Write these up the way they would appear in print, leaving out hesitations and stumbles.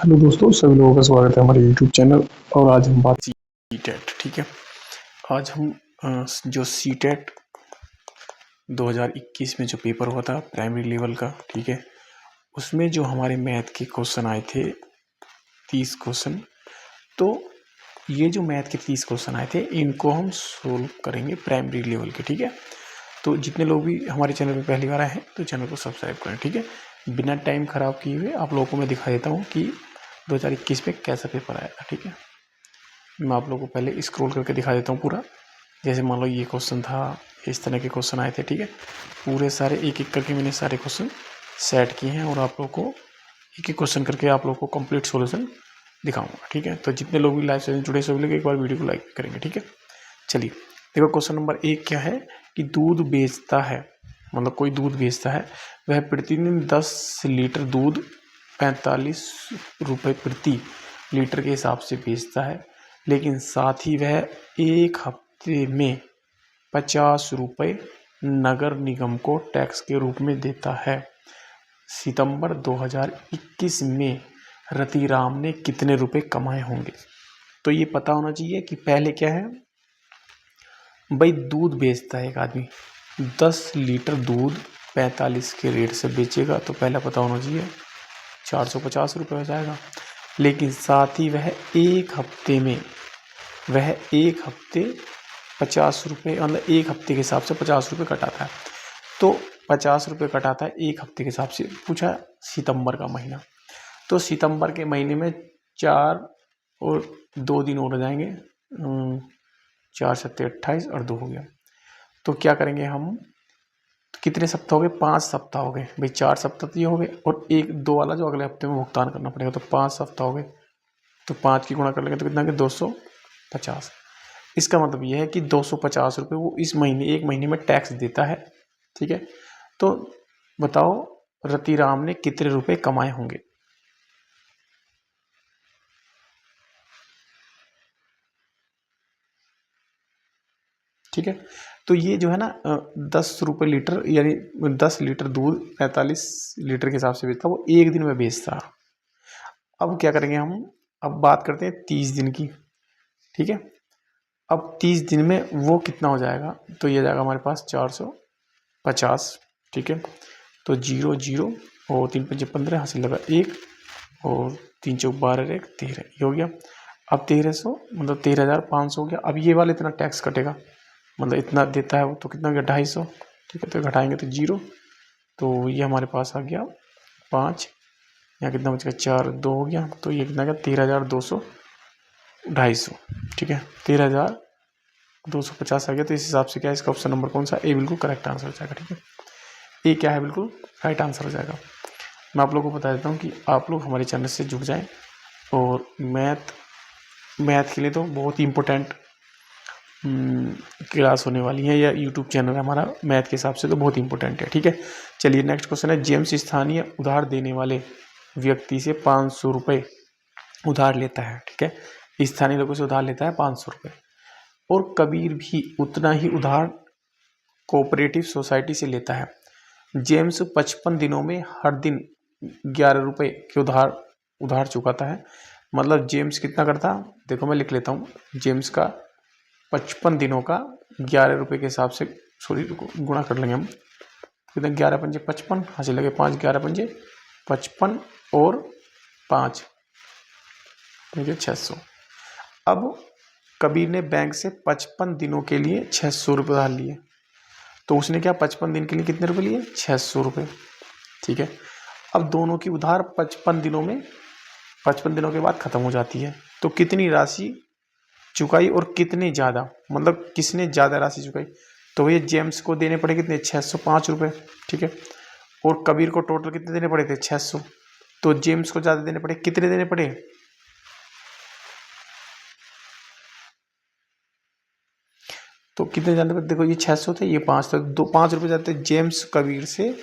Hello दोस्तों, सभी लोगों का स्वागत है हमारे यूट्यूब चैनल। और आज हम बात सीटेट, ठीक है। आज हम जो सीटेट 2021 में जो पेपर हुआ था प्राइमरी लेवल का, ठीक है, उसमें जो हमारे मैथ के क्वेश्चन आए थे 30 क्वेश्चन। तो ये जो मैथ के 30 क्वेश्चन आए थे इनको हम सोल्व करेंगे प्राइमरी लेवल के, ठीक है। तो जितने लोग भी हमारे चैनल पर पहली बार आए हैं तो चैनल को सब्सक्राइब करें, ठीक है। बिना टाइम ख़राब किए हुए आप लोगों को मैं दिखा देता हूँ कि 2021 में कैसा पेपर आया था, ठीक है। मैं आप लोगों को पहले स्क्रॉल करके दिखा देता हूँ पूरा। जैसे मान लो ये क्वेश्चन था, इस तरह के क्वेश्चन आए थे, ठीक है। पूरे सारे एक एक करके मैंने सारे क्वेश्चन सेट किए हैं और आप लोगों को एक एक क्वेश्चन करके आप लोगों को कंप्लीट सॉल्यूशन दिखाऊंगा, ठीक है। तो जितने लोग भी लाइव से जुड़े सभी लोग एक बार वीडियो को लाइक करेंगे, ठीक है। चलिए देखो, क्वेश्चन नंबर 1 क्या है कि दूध बेचता है, मतलब कोई दूध बेचता है, वह प्रतिदिन 10 लीटर दूध 45 रुपये प्रति लीटर के हिसाब से बेचता है, लेकिन साथ ही वह एक हफ्ते में 50 रुपये नगर निगम को टैक्स के रूप में देता है। सितंबर 2021 में रतिराम ने कितने रुपए कमाए होंगे। तो ये पता होना चाहिए कि पहले क्या है भाई, दूध बेचता है एक आदमी, 10 लीटर दूध 45 के रेट से बेचेगा, तो पहला पता होना चाहिए 450 रुपये हो जाएगा। लेकिन साथ ही वह एक हफ्ते 50 रुपये, मतलब एक हफ्ते के हिसाब से 50 रुपये कटाता है। तो 50 रुपये कटाता है एक हफ्ते के हिसाब से। पूछा सितंबर का महीना, तो सितंबर के महीने में 4 और 2 दिन और हो जाएंगे, 4 सत्ते 28 और 2 हो गया। तो क्या करेंगे हम, कितने सप्ताह हो गए, 5 सप्ताह हो गए भाई। 4 सप्ताह तो ये हो गए और 1-2 वाला जो अगले हफ्ते में भुगतान करना पड़ेगा, तो 5 सप्ताह हो गए। तो 5 की गुणा कर लेंगे तो कितना के 250। इसका मतलब ये है कि 250 रुपये वो इस महीने, एक महीने में टैक्स देता है, ठीक है। तो बताओ रतिराम ने कितने रुपए कमाए होंगे। ठीक है, तो ये जो है ना 10 रुपये लीटर, यानी 10 लीटर दूध 45 लीटर के हिसाब से बेचता, वो एक दिन में बेचता। अब क्या करेंगे हम, अब बात करते हैं 30 दिन की, ठीक है। अब 30 दिन में वो कितना हो जाएगा, तो ये जाएगा हमारे पास 450, ठीक है। तो 0 0 और 3 पंजे 15, हासिल लगा 1 और 3 चौक 12 1 13, ये हो गया। अब 1300 मतलब 13,500 हो गया। अब ये वाला इतना टैक्स कटेगा, मतलब इतना देता है वो, तो कितना हो गया 250, ठीक है। तो घटाएंगे तो 0, तो ये हमारे पास आ गया 5, यहाँ कितना बच गया 4 2 हो गया, तो ये कितना गया 13,200 250, ठीक है। 13,250 आ गया। तो इस हिसाब से क्या है, इसका ऑप्शन नंबर कौन सा, ए बिल्कुल करेक्ट आंसर हो जाएगा, ठीक है। ए क्या है, बिल्कुल राइट आंसर हो जाएगा। मैं आप लोगों को बता देता हूँ कि आप लोग हमारे चैनल से जुड़ जाएं, और मैथ के लिए तो बहुत ही इम्पोर्टेंट क्लास होने वाली है, या यूट्यूब चैनल है हमारा, मैथ के हिसाब से तो बहुत इंपॉर्टेंट है, ठीक है। चलिए नेक्स्ट क्वेश्चन है, जेम्स स्थानीय उधार देने वाले व्यक्ति से 500 रुपये उधार लेता है, ठीक है। स्थानीय लोगों से उधार लेता है 500 रुपये, और कबीर भी उतना ही उधार कोऑपरेटिव सोसाइटी से लेता है। जेम्स 55 दिनों में हर दिन 11 रुपये के उधार चुकाता है। मतलब जेम्स कितना करता, देखो मैं लिख लेता हूँ, जेम्स का 55 दिनों का 11 रुपये के हिसाब से, सॉरी गुणा कर लेंगे हम, कितना 11 पंजे 55, हासिल लगे 5 11 पंजे 55 और 5 600। अब कबीर ने बैंक से 55 दिनों के लिए 600 रुपये उधार लिए, तो उसने क्या 55 दिन के लिए कितने रुपए लिए, 600 रुपये, ठीक है। अब दोनों की उधार 55 दिनों में, 55 दिनों के बाद ख़त्म हो जाती है, तो कितनी राशि चुकाई और कितने ज़्यादा, मतलब किसने ज़्यादा राशि चुकाई, तो ये जेम्स को देने पड़े कितने 605 रुपये, ठीक है। और कबीर को टोटल कितने देने पड़े थे 600, तो जेम्स को ज़्यादा देने पड़े, कितने देने पड़े, तो कितने जाने पर, देखो ये 600 थे, ये 5 थे, 5 रुपये जाते, जेम्स कबीर से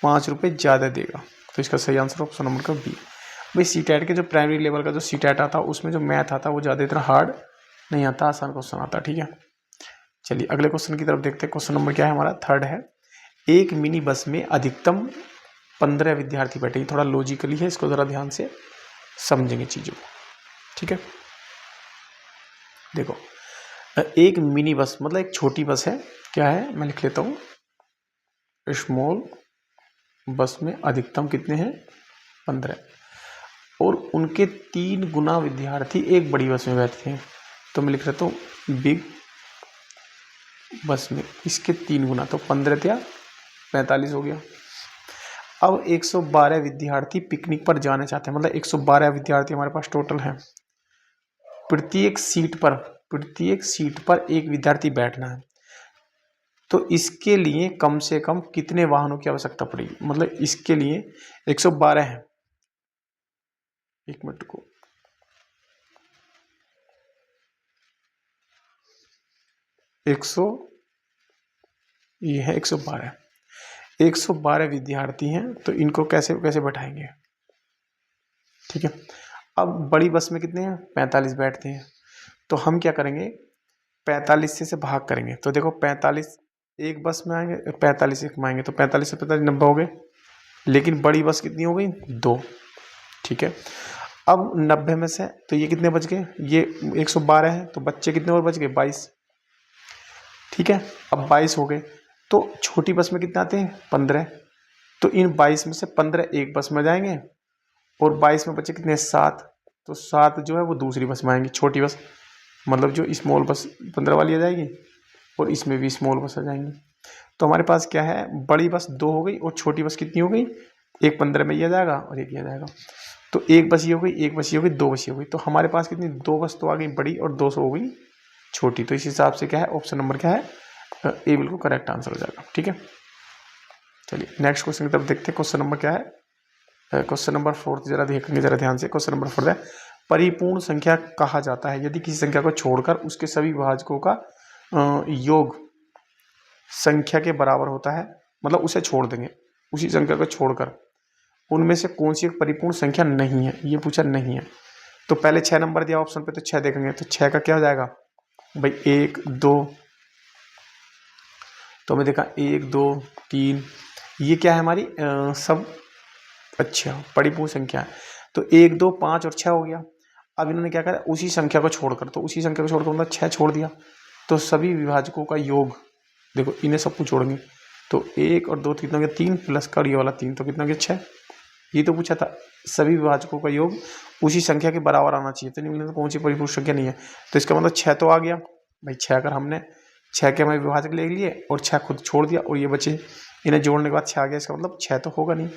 5 रुपये ज़्यादा देगा। तो इसका सही आंसर ऑप्शन नंबर का बी। भाई सीटेट के जो प्राइमरी लेवल का जो सीटेट आता, उसमें जो मैथ आता वो ज़्यादा इतना हार्ड नहीं आता, आसान क्वेश्चन आता, ठीक है। चलिए अगले क्वेश्चन की तरफ देखते हैं। क्वेश्चन नंबर क्या है हमारा, 3rd है, एक मिनी बस में अधिकतम 15 विद्यार्थी बैठे। थोड़ा लॉजिकली है, इसको ज़रा ध्यान से समझेंगे चीज़ों को, ठीक है। देखो, एक मिनी बस मतलब एक छोटी बस है, क्या है मैं लिख लेता हूँ, स्मॉल बस में अधिकतम कितने हैं, 15, और उनके 3 गुना विद्यार्थी एक बड़ी बस में बैठते हैं। तो मैं लिख लेता हूँ बिग बस में इसके 3 गुना, तो 15 या 45 हो गया। अब 112 विद्यार्थी पिकनिक पर जाना चाहते हैं, मतलब 112 विद्यार्थी हमारे पास टोटल हैं। प्रत्येक सीट पर एक विद्यार्थी बैठना है, तो इसके लिए कम से कम कितने वाहनों की आवश्यकता पड़ेगी, मतलब इसके लिए 112 है, एक मिनट को, ये है 112 विद्यार्थी हैं, तो इनको कैसे कैसे बैठाएंगे, ठीक है। अब बड़ी बस में कितने हैं, 45 बैठते हैं, तो हम क्या करेंगे, 45 से भाग करेंगे। तो देखो 45 एक बस में आएंगे, 45 एक में आएंगे, तो 45 से 45 90 हो गए, लेकिन बड़ी बस कितनी हो गई, 2, ठीक है। अब 90 में से तो ये कितने बच गए, ये 112 है, तो बच्चे कितने और बच गए, 22, ठीक है। अब 22 हो गए, तो छोटी बस में कितने आते हैं, 15, तो इन 22 में से 15 एक बस में जाएंगे, और 22 में बचे कितने, 7, तो 7 जो है वो दूसरी बस में आएंगी, छोटी बस, मतलब जो स्मॉल बस 15 वाली आ जाएगी, और इसमें भी स्मॉल बस आ जाएंगी। तो हमारे पास क्या है, बड़ी बस 2 हो गई, और छोटी बस कितनी हो गई, एक 15 में ये आ जाएगा और एक ये आ जाएगा, तो एक बस ये हो गई, एक बस ये हो गई, 2 बस ये हो गई, तो हमारे पास कितनी, 2 बस तो आ गई बड़ी और 2 हो गई छोटी। तो इस हिसाब से क्या है, ऑप्शन नंबर क्या है, ए बिल्कुल करेक्ट आंसर हो जाएगा, ठीक है। चलिए नेक्स्ट क्वेश्चन की तरफ देखते हैं, क्वेश्चन नंबर क्या है, क्वेश्चन नंबर 4 जरा देखेंगे, जरा ध्यान से। क्वेश्चन नंबर 4 है, परिपूर्ण संख्या कहा जाता है यदि किसी संख्या को छोड़कर उसके सभी विभाजकों का योग संख्या के बराबर होता है, मतलब उसे छोड़ देंगे, उसी संख्या को छोड़कर उनमें से कौन सी एक परिपूर्ण संख्या नहीं है, ये पूछा नहीं है। तो पहले 6 नंबर दिया ऑप्शन पे, तो 6 देखेंगे, तो 6 का क्या हो जाएगा भाई, 1 2, तो हमें देखा 1 2 3, ये क्या है हमारी सब अच्छा परिपूर्ण संख्या है, तो 1 2 5 और 6 हो गया। अब इन्होंने क्या करा, उसी संख्या को छोड़कर, तो उसी संख्या को छोड़कर मतलब 6 छोड़ दिया, तो सभी विभाजकों का योग, देखो इन्हें सबको छोड़ेंगे, तो 1 और 2 कितना हो गया, 3 प्लस का ये वाला 3, तो कितना हो गया, 6। ये तो पूछा था सभी विभाजकों का योग उसी संख्या के बराबर आना चाहिए, तो नहीं मिला, तो कौन सी परिपूर्ण संख्या नहीं है, तो इसका मतलब 6 तो आ गया भाई। 6 अगर हमने 6 के हमें विभाजक ले लिए और 6 खुद छोड़ दिया और ये बचे, इन्हें जोड़ने के बाद 6 आ गया, इसका मतलब 6 तो होगा नहीं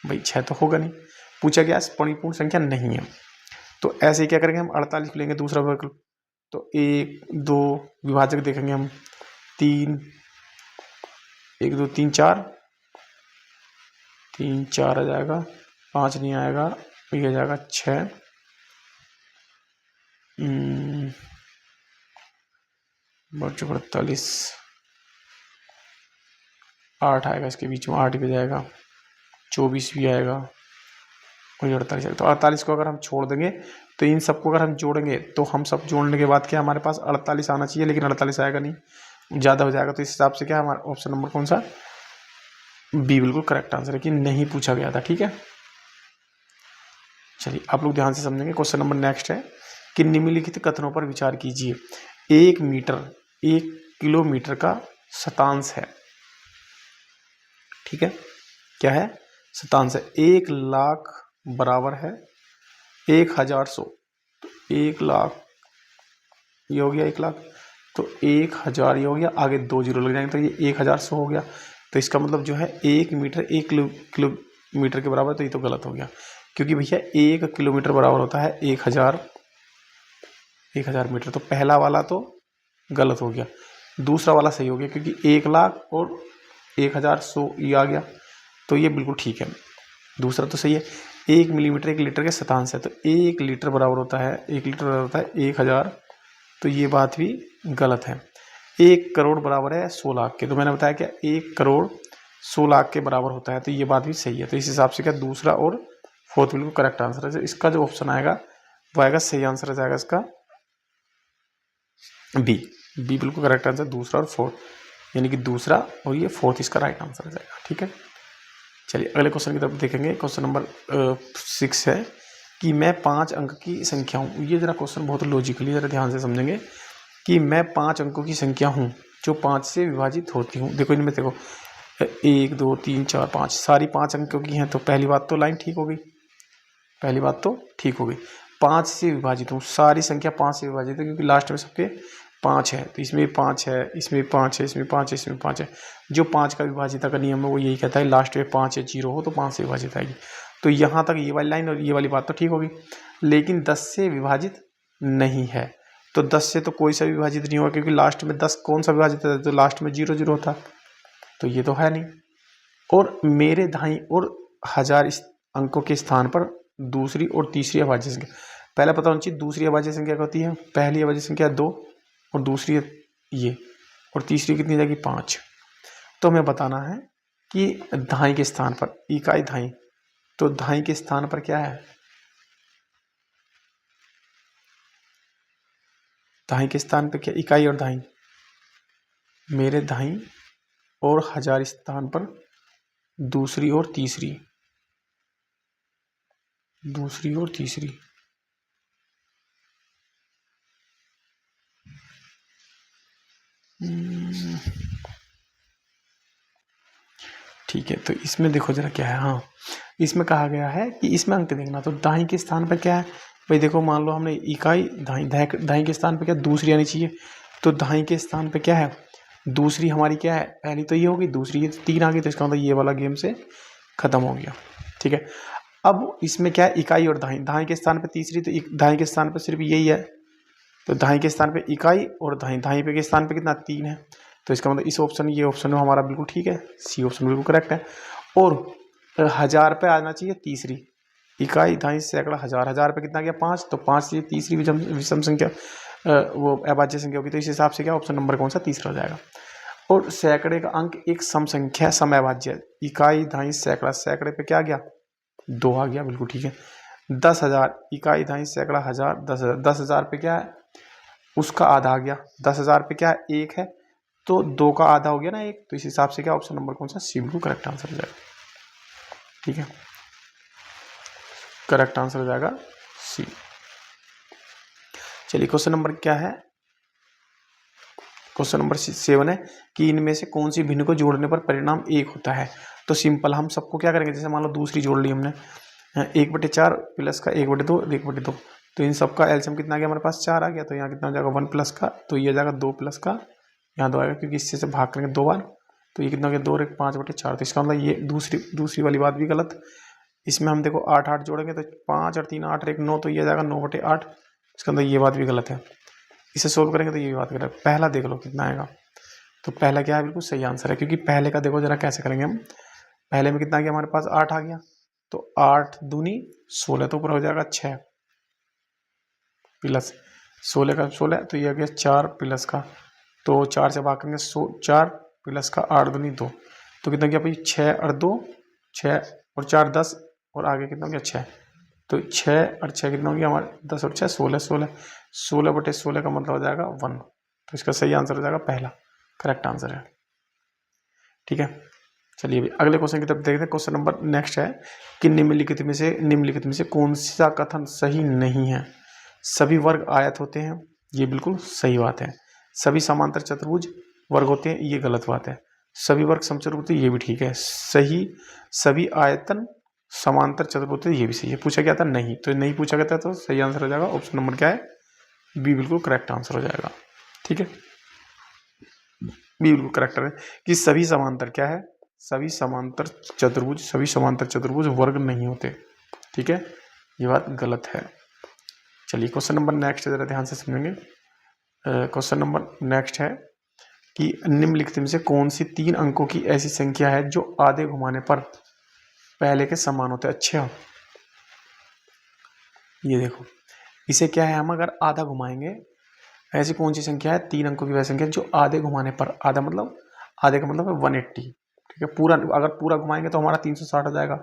भाई, 6 तो होगा नहीं, पूछा गया परिपूर्ण संख्या नहीं है। तो ऐसे ही क्या करेंगे हम, 48 लेंगे दूसरा विकल्प, तो 1 2 विभाजक देखेंगे हम, 3 1 2 3 4, 3 4 आ जाएगा, 5 नहीं आएगा, ये आ जाएगा 6, बच्चों 48, 8 आएगा इसके बीच में, 8 भी जाएगा, 24 भी आएगा, और 48 आएगा। तो 48 को अगर हम छोड़ देंगे, तो इन सबको अगर हम जोड़ेंगे, तो हम सब जोड़ने के बाद क्या हमारे पास 48 आना चाहिए, लेकिन 48 आएगा नहीं, ज़्यादा हो जाएगा। तो इस हिसाब से क्या हमारा ऑप्शन नंबर कौन सा, बी बिल्कुल करेक्ट आंसर है, कि नहीं पूछा गया था, ठीक है। चलिए आप लोग ध्यान से समझेंगे। क्वेश्चन नंबर नेक्स्ट है कि निम्नलिखित कथनों पर विचार कीजिए। 1 मीटर 1 किलोमीटर का शतांश है, ठीक है, क्या है, शतांश है। 1 लाख बराबर है 1100, तो 1 लाख ये हो गया 1 लाख, तो 1000 ये हो गया, आगे 2 जीरो लग जाएंगे, तो ये 1100 हो गया। तो इसका मतलब जो है 1 मीटर 1 किलोमीटर के बराबर, तो ये तो गलत हो गया, क्योंकि भैया 1 किलोमीटर बराबर होता है 1000 मीटर, तो पहला वाला तो गलत हो गया, दूसरा वाला सही हो गया, क्योंकि 1 लाख और 1100 ये आ गया, तो ये बिल्कुल ठीक है, दूसरा तो सही है। 1 मिलीमीटर 1 लीटर के शतांश है, तो 1 लीटर बराबर होता है 1 लीटर बराबर होता है 1000, तो ये बात भी गलत है। 1 करोड़ बराबर है 100 लाख के, तो मैंने बताया क्या 1 करोड़ 100 लाख के बराबर होता है, तो ये बात भी सही है। तो इस हिसाब से क्या दूसरा और फोर्थ बिल्कुल करेक्ट आंसर है। इसका जो ऑप्शन आएगा वो आएगा सही आंसर आ जाएगा इसका बी बिल्कुल करेक्ट आंसर, दूसरा और फोर्थ, यानी कि दूसरा और ये फोर्थ इसका राइट आंसर आ जाएगा, ठीक है। चलिए अगले क्वेश्चन की तरफ देखेंगे। क्वेश्चन नंबर 6 है कि मैं 5 अंक की संख्या हूँ। ये जरा क्वेश्चन बहुत लॉजिकली जरा ध्यान से समझेंगे कि मैं 5 अंकों की संख्या हूँ जो 5 से विभाजित होती हूँ। देखो इनमें देखो 1 2 3 4 5 सारी 5 अंकों की हैं, तो पहली बात तो लाइन ठीक हो गई, पहली बात तो ठीक हो गई। 5 से विभाजित हूँ, सारी संख्या 5 से विभाजित है क्योंकि लास्ट में सबके 5 है, तो इसमें 5 है, इसमें 5 है, इसमें 5 है, इसमें 5 है। जो 5 का विभाजिता का नियम है वो यही कहता है लास्ट में 5 या 0 हो तो 5 से विभाजित आएगी। तो यहाँ तक ये वाली लाइन और ये वाली बात तो ठीक होगी, लेकिन 10 से विभाजित नहीं है। तो 10 से तो कोई सा विभाजित नहीं होगा क्योंकि लास्ट में 10 कौन सा विभाजित है, तो लास्ट में 0 0 होता, तो ये तो है नहीं। और मेरे दाईं और 1000 अंकों के स्थान पर दूसरी और तीसरी अभाज्य संख्या, पहले पता होना चाहिए दूसरी अभाज्य संख्या क्या होती है। पहली अभाज्य संख्या 2 और दूसरी ये, और तीसरी कितनी जाएगी 5। तो हमें बताना है कि दाईं के स्थान पर इकाई दाईं, तो दाईं के स्थान पर क्या है, दाईं के स्थान पर क्या इकाई और दाईं, मेरे दाईं और 1000 स्थान पर दूसरी और तीसरी, दूसरी और तीसरी। ठीक है, तो इसमें देखो जरा क्या है। हाँ, इसमें कहा गया है कि इसमें अंक देखना, तो दाईं के स्थान पर क्या है भाई। देखो मान लो हमने इकाई दाईं के स्थान पर क्या दूसरी आनी चाहिए, तो दाईं के स्थान पर क्या है दूसरी हमारी क्या है, पहली तो ये होगी, दूसरी ये 3 आ गई, तो इसका मतलब ये वाला गेम से खत्म हो गया। ठीक है, अब इसमें क्या है इकाई और दाईं के स्थान पर तीसरी, तो दाईं के स्थान पर सिर्फ यही है, तो दाईं के स्थान पे इकाई और दाईं पे के स्थान पे कितना 3 है, तो इसका मतलब इस ऑप्शन ये ऑप्शन हमारा बिल्कुल ठीक है, सी ऑप्शन बिल्कुल करेक्ट है। और 1000 पे आना चाहिए तीसरी, इकाई दाईं सैकड़ा 1000 पे कितना गया 5, तो 5 से तीसरी विषम संख्या वो अभाज्य संख्या होगी, तो इस हिसाब से क्या ऑप्शन नंबर कौन सा तीसरा हो जाएगा। और सैकड़े का अंक एक सम संख्या समअभाज्य, इकाई दाईं सैकड़ा, सैकड़े पे क्या गया 2 आ गया, बिल्कुल ठीक है। 10,000 इकाई दाईं सैकड़ा 1000, 10,000, 10,000 पे क्या है उसका आधा आ गया, 10,000 पे क्या है 1 है, तो 2 का आधा हो गया ना 1, तो इस हिसाब से क्या ऑप्शन नंबर कौन सा सी बिल्कुल करेक्ट आंसर हो जाएगा। ठीक है, करेक्ट आंसर हो जाएगा सी। चलिए क्वेश्चन नंबर क्या है, क्वेश्चन नंबर 7 है कि इनमें से कौन सी भिन्न को जोड़ने पर परिणाम 1 होता है। तो सिंपल हम सबको क्या करेंगे, जैसे मान लो दूसरी जोड़ ली हमने 1/4 प्लस का 1/2 1/2, तो इन सब का एलसीएम कितना आ गया हमारे पास 4 आ गया, तो यहाँ कितना हो जाएगा 1 प्लस का, तो ये आ जाएगा 2 प्लस का, यहाँ 2 आएगा क्योंकि इससे से भाग करेंगे 2 बार, तो ये कितना हो गया 2 और 1 5/4, तो इसका मतलब ये दूसरी वाली बात भी गलत। इसमें हम देखो 8 8 जोड़ेंगे तो 5 और 3 8 और 1 9, तो ये आ जाएगा 9/8, इसका मतलब ये बात भी गलत है। इसे सोल्व करेंगे तो ये बात गलत। पहला देख लो कितना आएगा, तो पहला क्या है बिल्कुल सही आंसर है, क्योंकि पहले का देखो जरा कैसे करेंगे हम, पहले में कितना आ गया हमारे पास 8 आ गया, तो 8 दूनी 16, तो ऊपर हो जाएगा 6 प्लस 16 का 16, तो ये आ गया 4 प्लस का, तो 4 से भाग करेंगे 4 प्लस का 8 दूनी 2, तो कितना गया भाई 6 और 2 6 और 4 10, और आगे कितना गया 6, तो 6 और 6 कितना हो गया हमारे 10 और 6 16 16, 16/16 का मतलब हो जाएगा 1, तो इसका सही आंसर हो जाएगा पहला, करेक्ट आंसर है। ठीक है, चलिए अभी अगले क्वेश्चन की तरफ देखते हैं। क्वेश्चन नंबर नेक्स्ट है कि निम्नलिखित में से कौन सा कथन सही नहीं है। सभी वर्ग आयत होते हैं, ये बिल्कुल सही बात है। सभी समांतर चतुर्भुज वर्ग होते हैं, ये गलत बात है। सभी वर्ग समचतुर्भुज होते हैं, ये भी ठीक है सही। सभी आयतन समांतर चतुर्भुज, ये भी सही है। पूछा गया था नहीं, तो नहीं पूछा गया था, तो सही आंसर हो जाएगा ऑप्शन नंबर क्या है बी, बिल्कुल करेक्ट आंसर हो जाएगा। ठीक है, बी बिल्कुल करेक्ट है कि सभी समांतर क्या है, सभी समांतर चतुर्भुज वर्ग नहीं होते। ठीक है, ये बात गलत है। चलिए क्वेश्चन नंबर नेक्स्ट जरा ध्यान से समझेंगे। क्वेश्चन नंबर नेक्स्ट है कि निम्नलिखित में से कौन सी 3 अंकों की ऐसी संख्या है जो आधे घुमाने पर पहले के समान होते हैं। अच्छा, ये देखो इसे क्या है, हम अगर आधा घुमाएंगे, ऐसी कौन सी संख्या है 3 अंकों की वह संख्या जो आधे घुमाने पर, आधा मतलब आधे का मतलब है 180। ठीक है, पूरा अगर पूरा घुमाएंगे तो हमारा 360 हो जाएगा।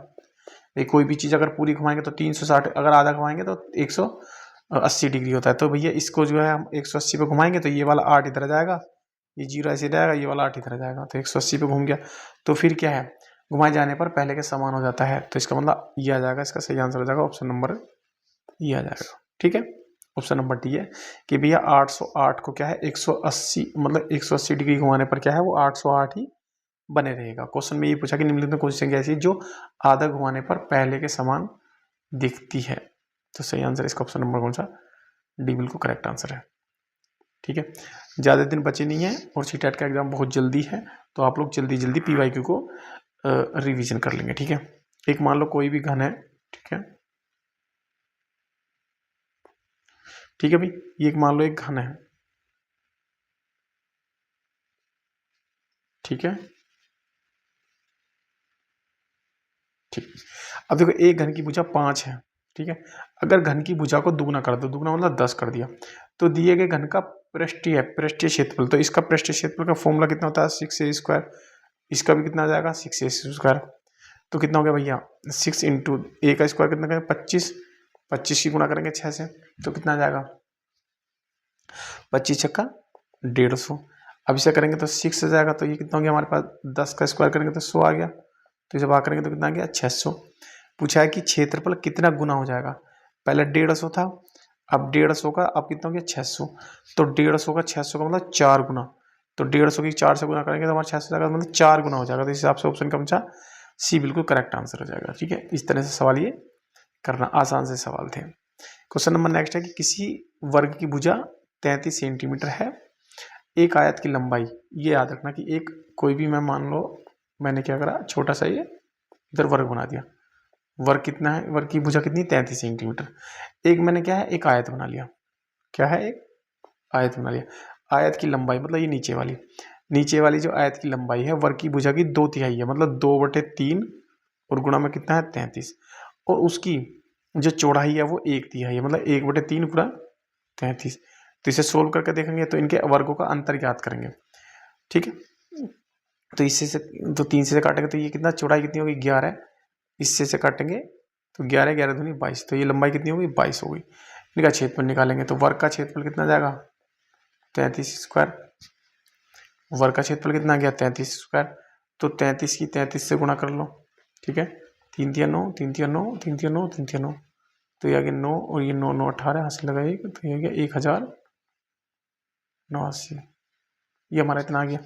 कोई भी चीज़ अगर पूरी घुमाएंगे तो 360, अगर आधा घुमाएंगे तो 180 डिग्री होता है। तो भैया इसको जो है हम 180 पे घुमाएंगे तो ये वाला 8 इधर जाएगा, ये 0 ऐसे जाएगा, ये वाला 8 इधर जाएगा, तो 180 पे घूम गया। तो फिर क्या है घुमाए जाने पर पहले के समान हो जाता है। तो इसका मतलब ये आ जाएगा, इसका सही आंसर हो जाएगा ऑप्शन नंबर ये आ जाएगा। ठीक है, ऑप्शन नंबर डी है कि भैया 808 को क्या है 180 मतलब 180 डिग्री घुमाने पर क्या है वो 808 ही बने रहेगा। क्वेश्चन में ये पूछा कि निम्नलिखित में कौन सी संख्या ऐसी है जो आधा घुमाने पर पहले के समान दिखती है। तो सही आंसर इसका ऑप्शन नंबर कौन सा, डी बिल्कुल करेक्ट आंसर है। ठीक है, ज़्यादा दिन बचे नहीं है और सीटेट का एग्जाम बहुत जल्दी है, तो आप लोग जल्दी जल्दी पीवाईक्यू को रिवीजन कर लेंगे। ठीक है, एक मान लो कोई भी घन है, ठीक है, ठीक है भाई, ये एक मान लो एक घन है, ठीक है, ठीक। अब देखो एक घन की भुजा 5 है, ठीक है, अगर घन की भुजा को दुगना कर दो, दुगना मतलब 10 कर दिया, तो दिए गए घन का पृष्ठीय क्षेत्रफल, तो इसका पृष्ठीय क्षेत्रफल का फॉर्मूला कितना होता है 6a स्क्वायर, इसका भी कितना आ जाएगा 6a स्क्वायर, तो कितना हो गया भैया 6 इंटू ए का स्क्वायर कितना करेंगे 25, 25 की गुणा करेंगे 6 से, तो कितना आ जाएगा 25 छक्का 150। अब इसे करेंगे तो 6 आ जाएगा, तो ये कितना हो गया हमारे पास 10 का स्क्वायर करेंगे तो 100 आ गया, तो इसे भाग करेंगे तो कितना आ गया 600। पूछा है कि क्षेत्रफल कितना गुना हो जाएगा, पहले 150 था, अब 150 का अब कितना हो गया 600, तो 150 का 600 का मतलब 4 गुना, तो 150 की 4 से गुना करेंगे तो हमारा 600 जाएगा मतलब 4 गुना हो जाएगा, तो इस हिसाब से ऑप्शन कौन सा सी बिल्कुल करेक्ट आंसर हो जाएगा। ठीक है, इस तरह से सवाल ये करना, आसान से सवाल थे। क्वेश्चन नंबर नेक्स्ट है कि किसी वर्ग की भुजा 33 सेंटीमीटर है, एक आयत की लंबाई, ये याद रखना कि एक कोई भी मैं मान लो मैंने क्या करा छोटा सा ये इधर वर्ग बना दिया, वर्ग कितना है, वर्ग की भुजा कितनी 33 सेंटीमीटर, एक मैंने क्या है एक आयत बना लिया, क्या है एक आयत बना लिया, आयत की लंबाई मतलब ये नीचे वाली जो आयत की लंबाई है वर्ग की भुजा की 2/3 है, मतलब 2/3 और गुणा में कितना है 33, और उसकी जो चौड़ाई है वो 1/3 है, मतलब 1/3 गुणा 33। तो इसे सोल्व करके देखेंगे तो इनके वर्गों का अंतर ज्ञात करेंगे। ठीक है, तो इससे से तो 3 से काटेंगे तो ये कितना चौड़ाई कितनी होगी 11, इससे से काटेंगे तो 11 11 दूनी 22, तो ये लंबाई कितनी होगी 22 होगी। इनका क्षेत्रफल निकालेंगे तो वर्ग का क्षेत्रफल कितना जाएगा 33 स्क्वायर, वर्ग का क्षेत्रफल कितना आ गया 33 स्क्वायर, तो 33 की 33 से गुणा कर लो। ठीक है, 3 3 9 3 3 9 3 3 9 3 3 9, तो ये आ गया 9 और ये 9 9 18 हासिल लगा एक, तो ये आ गया 1089, ये हमारा इतना आ गया।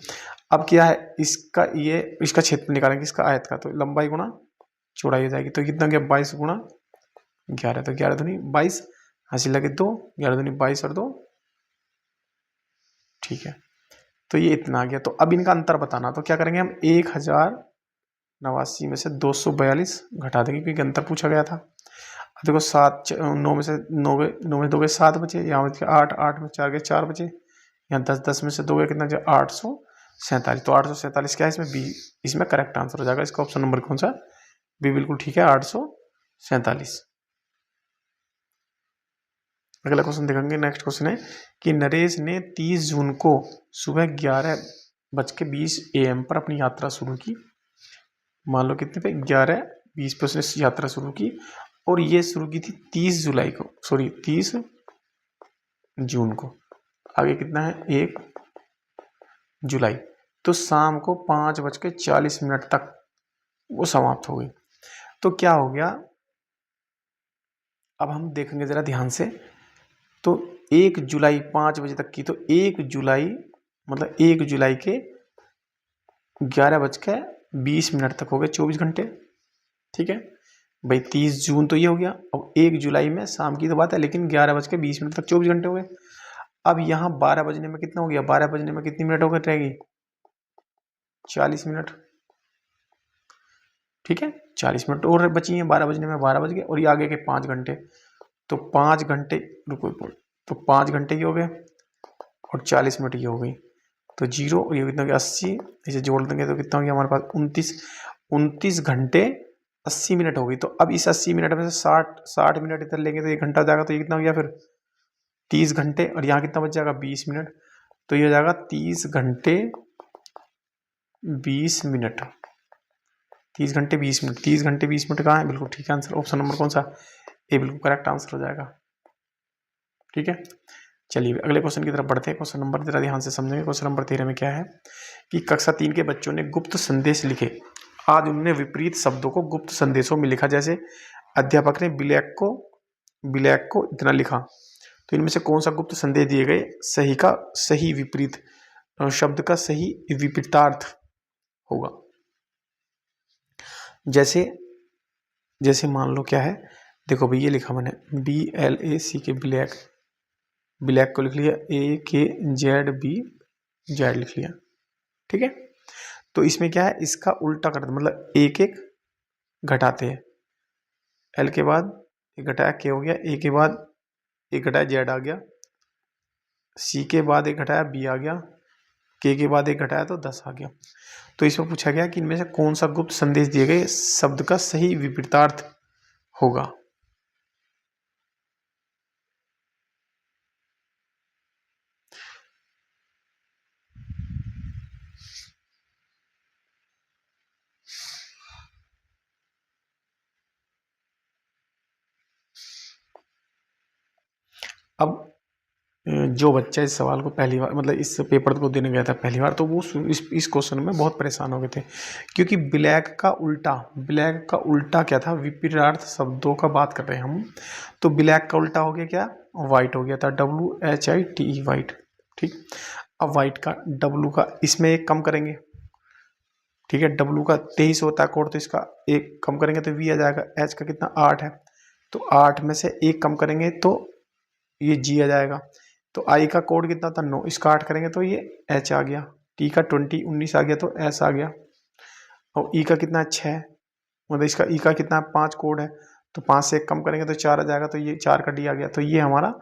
अब क्या है इसका क्षेत्र निकालेंगे इसका आयत का, तो लंबाई गुणा चौड़ाई हो जाएगी, तो कितना गया 22 गुणा 11, तो 11 दूनी 22 हासिल लगे 2, 11 दूनी 22 और 2, ठीक है, तो ये इतना आ गया। तो अब इनका अंतर बताना, तो क्या करेंगे हम 1089 में से 242 घटा देंगे क्योंकि अंतर पूछा गया था। अब देखो 9 में से 9 में 2 गए 7 बचे, यहाँ बचे 8, 8 में 4 गए 4 बचे, यहाँ 10 10 में से 2 गए कितना 847, तो 847 क्या है इसमें बी, इसमें करेक्ट आंसर हो जाएगा। इसका ऑप्शन नंबर कौन सा बी बिल्कुल ठीक है 847। अगला क्वेश्चन देखेंगे, नेक्स्ट क्वेश्चन है कि नरेश ने 30 जून को सुबह 11:20 AM पर अपनी यात्रा शुरू की, मान लो कितने पे 11:20 पे उसने यात्रा शुरू की, और ये शुरू की थी 30 जुलाई को, सॉरी 30 जून को, आगे कितना है 1 जुलाई, तो शाम को 5:40 तक वो समाप्त हो गई। तो क्या हो गया, अब हम देखेंगे जरा ध्यान से, तो 1 जुलाई 5 बजे तक की, तो 1 जुलाई मतलब 1 जुलाई के 11:20 तक हो गए 24 घंटे। ठीक है भाई, 30 जून तो ये हो गया, अब 1 जुलाई में शाम की तो बात है, लेकिन 11:20 तक 24 घंटे हो गए। अब यहाँ 12 बजने में कितना हो गया, 12 बजने में कितनी मिनट हो गए रहेगी 40 मिनट। ठीक है, 40 मिनट और बची हैं, 12 बजने में 12 बज गए, और ये आगे के 5 घंटे, तो 5 घंटे रुको, तो 5 घंटे ये हो गए और 40 मिनट ये हो गई, तो 0 और ये कितना हो गया 80, इसे जोड़ देंगे तो कितना हो गया हमारे पास 29 घंटे 80 मिनट हो गई। तो अब इस 80 मिनट में से 60 मिनट इधर लेंगे तो 1 घंटा हो जाएगा, तो ये कितना हो गया फिर 30 घंटे, और यहाँ कितना बच जाएगा 20 मिनट, तो ये हो जाएगा 30 घंटे 20 मिनट, 30 घंटे 20 मिनट, 30 घंटे 20 मिनट कहाँ है, बिल्कुल ठीक है आंसर, ऑप्शन नंबर कौन सा ए बिल्कुल करेक्ट आंसर हो जाएगा। ठीक है, चलिए अगले क्वेश्चन की तरफ बढ़ते हैं। क्वेश्चन नंबर जरा ध्यान से समझेंगे। क्वेश्चन नंबर 13 में क्या है कि कक्षा 3 के बच्चों ने गुप्त संदेश लिखे, आज उन्होंने विपरीत शब्दों को गुप्त संदेशों में लिखा। जैसे अध्यापक ने ब्लैक को इतना लिखा, तो इनमें से कौन सा गुप्त संदेश दिए गए? सही का सही विपरीत शब्द का सही विपरीतार्थ होगा। जैसे जैसे मान लो क्या है, देखो भाई ये लिखा मैंने BLACK ब्लैक को लिख लिया, AKZB लिख लिया, ठीक है। तो इसमें क्या है, इसका उल्टा करते मतलब एक एक घटाते हैं। L के बाद एक घटाया K हो गया, A के बाद एक घटाया Z आ गया, C के बाद एक घटाया B आ गया, K के बाद एक घटाया तो 10 आ गया। तो इसमें पूछा गया कि इनमें से कौन सा गुप्त संदेश दिए गए शब्द का सही विपरीतार्थ होगा। अब जो बच्चा इस सवाल को पहली बार मतलब इस पेपर को देने गया था पहली बार, तो वो इस क्वेश्चन में बहुत परेशान हो गए थे, क्योंकि ब्लैक का उल्टा क्या था? विपरीतार्थ शब्दों का बात कर रहे हैं हम। तो ब्लैक का उल्टा हो गया क्या? वाइट हो गया था, WHITE वाइट, ठीक। अब वाइट का W का इसमें एक कम करेंगे, ठीक है। W का 23 होता है कोड, तो इसका एक कम करेंगे तो V आ जाएगा। H का कितना? 8 है, तो 8 में से एक कम करेंगे तो ये G आ जाएगा। तो I का कोड कितना था? 9, इसका 8 करेंगे तो ये H आ गया। T का 19 आ गया तो S आ गया। और E का कितना? 6, मतलब इसका E का कितना? 5 कोड है, तो 5 से एक कम करेंगे तो 4 आ जाएगा, तो ये 4 का D आ गया। तो ये हमारा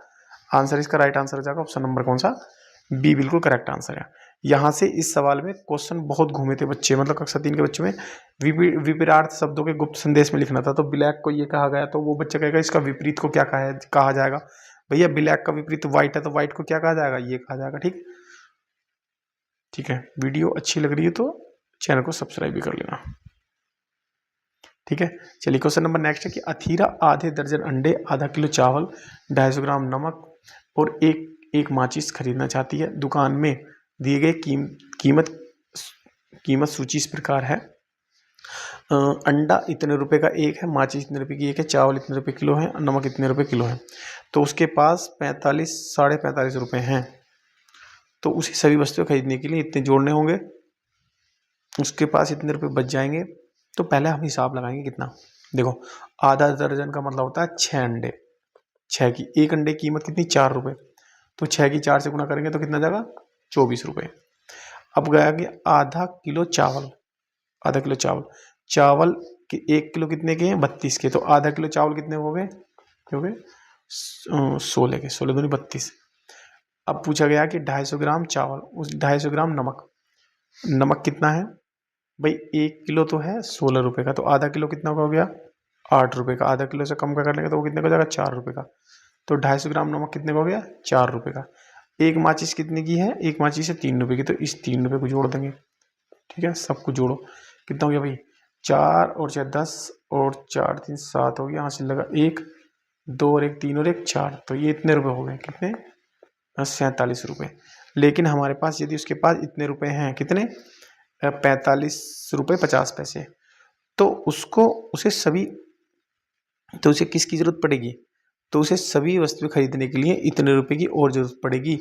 आंसर, इसका राइट आंसर हो जाएगा ऑप्शन नंबर कौन सा? B बिल्कुल करेक्ट आंसर है। यहाँ से इस सवाल में क्वेश्चन बहुत घूमे थे बच्चे, मतलब कक्षा 3 के बच्चों में विपरीतार्थ शब्दों के गुप्त संदेश में लिखना था। तो ब्लैक को ये कहा गया, तो वो बच्चा कहेगा इसका विपरीत को क्या कहा जाएगा? भैया ब्लैक का विपरीत व्हाइट है, तो व्हाइट को क्या कहा जाएगा? ये कहा जाएगा, ठीक है। वीडियो अच्छी लग रही है तो चैनल को सब्सक्राइब भी कर लेना, ठीक है। चलिए क्वेश्चन नंबर नेक्स्ट है कि अथीरा आधे दर्जन अंडे, आधा किलो चावल, 250 ग्राम नमक और एक माचिस खरीदना चाहती है। दुकान में दिए गए कीमत सूची इस प्रकार है। अंडा इतने रुपए का एक है, माचिस इतने रुपए की एक है, चावल इतने रुपए किलो है, नमक इतने रुपए किलो है। तो उसके पास 45 रुपए हैं। तो उसे सभी वस्तुएं खरीदने के लिए इतने जोड़ने होंगे, उसके पास इतने रुपए बच जाएंगे। तो पहले हम हिसाब लगाएंगे कितना। देखो आधा दर्जन का मतलब होता है 6 अंडे, 6 की एक अंडे की कीमत कितनी? 4 रुपए। तो 6 की 4 से गुना करेंगे तो कितना जाएगा? 24 रुपए। अब गया कि आधा किलो चावल के 1 किलो कितने के हैं? 32 के। तो आधा किलो चावल कितने हो गए? 16 के, 16 दूनी 32। अब पूछा गया कि 250 ग्राम चावल, उस 250 ग्राम नमक कितना है भाई? 1 किलो तो है 16 रुपए का, तो आधा किलो कितना हो गया? 8 रुपए का। आधा किलो से कम का कर लेंगे तो वो कितने का हो जाएगा? 4 रुपए का। तो 250 ग्राम नमक कितने का हो गया? 4 रुपए का। एक माचिस कितने की है? एक माचिस है 3 रुपए की, तो इस 3 रुपए को जोड़ देंगे, ठीक है। सबको जोड़ो, कितना हो गया भाई? 4 और 4 10 और 4 3 7 हो गया। यहाँ से लगा 1 2 और 1 3 और 1 4, तो ये इतने रुपए हो गए, कितने? 47 रुपए। लेकिन हमारे पास यदि उसके पास इतने रुपए हैं, कितने? 45 रुपए 50 पैसे, तो उसे किसकी जरूरत पड़ेगी? तो उसे सभी वस्तुएं खरीदने के लिए इतने रुपए की और जरूरत पड़ेगी,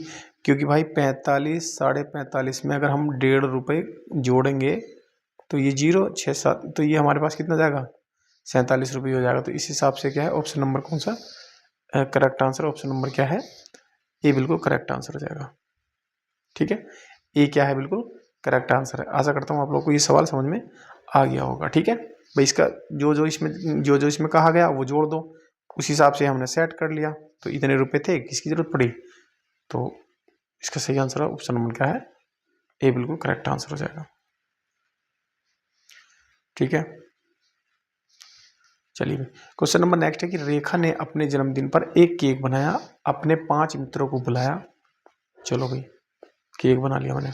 क्योंकि भाई 45 साढ़े 45 में अगर हम 1.5 रुपए जोड़ेंगे तो ये 0 6 7, तो ये हमारे पास कितना जाएगा? 47 रुपये हो जाएगा। तो इस हिसाब से क्या है ऑप्शन नंबर कौन सा करेक्ट आंसर? ऑप्शन नंबर क्या है? ए बिल्कुल करेक्ट आंसर हो जाएगा, ठीक है। ए क्या है? बिल्कुल करेक्ट आंसर है। आशा करता हूँ आप लोग को ये सवाल समझ में आ गया होगा, ठीक है भाई। इसका जो इसमें कहा गया वो जोड़ दो, उस हिसाब से हमने सेट कर लिया। तो इतने रुपए थे, किसकी जरूरत पड़ी? तो इसका सही आंसर है ऑप्शन नंबर क्या है? ए बिल्कुल करेक्ट आंसर हो जाएगा, ठीक है। चलिए क्वेश्चन नंबर नेक्स्ट है कि रेखा ने अपने जन्मदिन पर एक केक बनाया, अपने 5 मित्रों को बुलाया। चलो भाई केक बना लिया मैंने,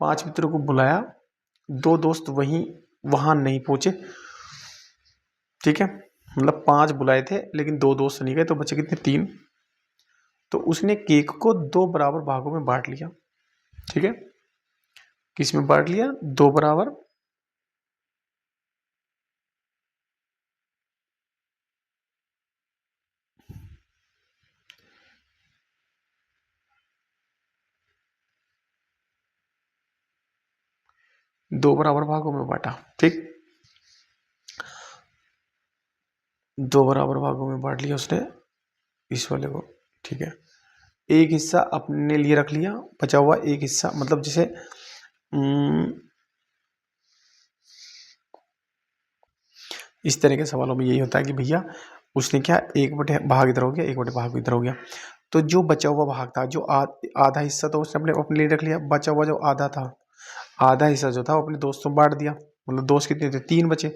5 मित्रों को बुलाया, 2 दोस्त वहां नहीं पहुंचे, ठीक है। मतलब 5 बुलाए थे लेकिन 2 दोस्त नहीं गए, तो बचे कितने? 3। तो उसने केक को 2 बराबर भागों में बांट लिया, ठीक है। किस में बांट लिया? 2 बराबर 2 बराबर भागों में बांटा, ठीक, 2 बराबर भागों में बांट लिया उसने इस वाले को, ठीक है। एक हिस्सा अपने लिए रख लिया, बचा हुआ एक हिस्सा, मतलब जैसे इस तरह के सवालों में यही होता है कि भैया उसने क्या, 1 बटे भाग इधर हो गया, 1 बटे भाग इधर हो गया, तो जो बचा हुआ भाग था, जो आधा हिस्सा तो उसने अपने लिए रख लिया, बचा हुआ जो आधा था, आधा हिस्सा जो था वो अपने दोस्तों में बांट दिया, मतलब दोस्त कितने थे, 3 बचे,